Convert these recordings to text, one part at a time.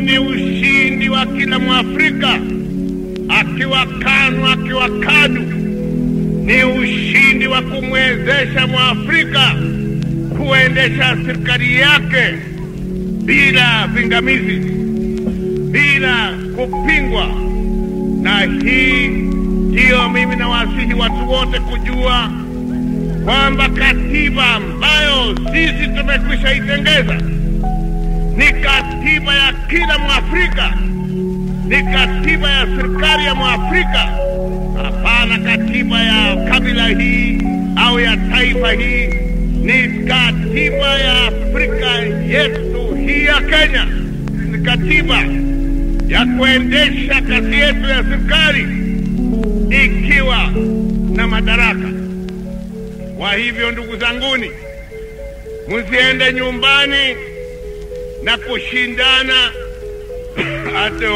ni ushindi wa kila Mwafrika, akiwa KANU akiwa KADU. Ni ushindi wa kumwezesha Mwafrika kuendesha serikali yake bila pingamizi, bila kupingwa. Na hii ndio mimi nawasihi watu wote kujua kwamba katiba ambayo sisi tumekwisha itengeza ni katiba ya kila Mwafrika, ni katiba ya serikali ya Mwafrika. Hapana katiba ya kabila hii au ya taifa hii, ni katiba ya Afrika yetu hii ya Kenya. Ni katiba ya kuendesha kazi yetu ya serikali ikiwa na madaraka. Kwa hivyo ndugu zanguni, msiende nyumbani na kushindana ate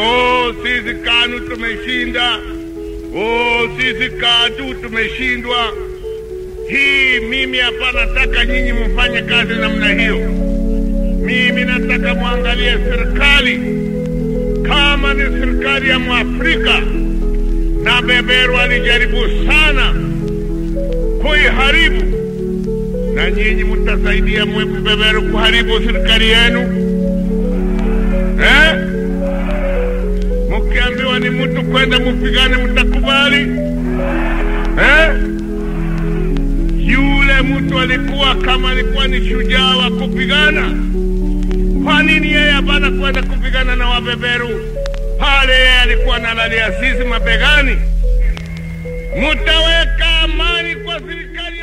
sisi KANU tumeshinda, sisi KADU tumeshindwa. Hii mimi hapa nataka nyinyi mfanye kazi namna hiyo. Mimi nataka muangalie serikali kama ni serikali ya Mwafrika, na beberu alijaribu sana kuiharibu, na nyinyi mtasaidia beberu kuharibu serikali yenu. Mkiambiwa ni mtu kwenda mpigane mtakubali? Yule mtu alikuwa kama alikuwa ni shujaa wa kupigana, kwa nini yeye hapana kwenda kupigana na wabeberu? Pale yeye alikuwa analalia sisi mabegani. Mtaweka amani kwa serikali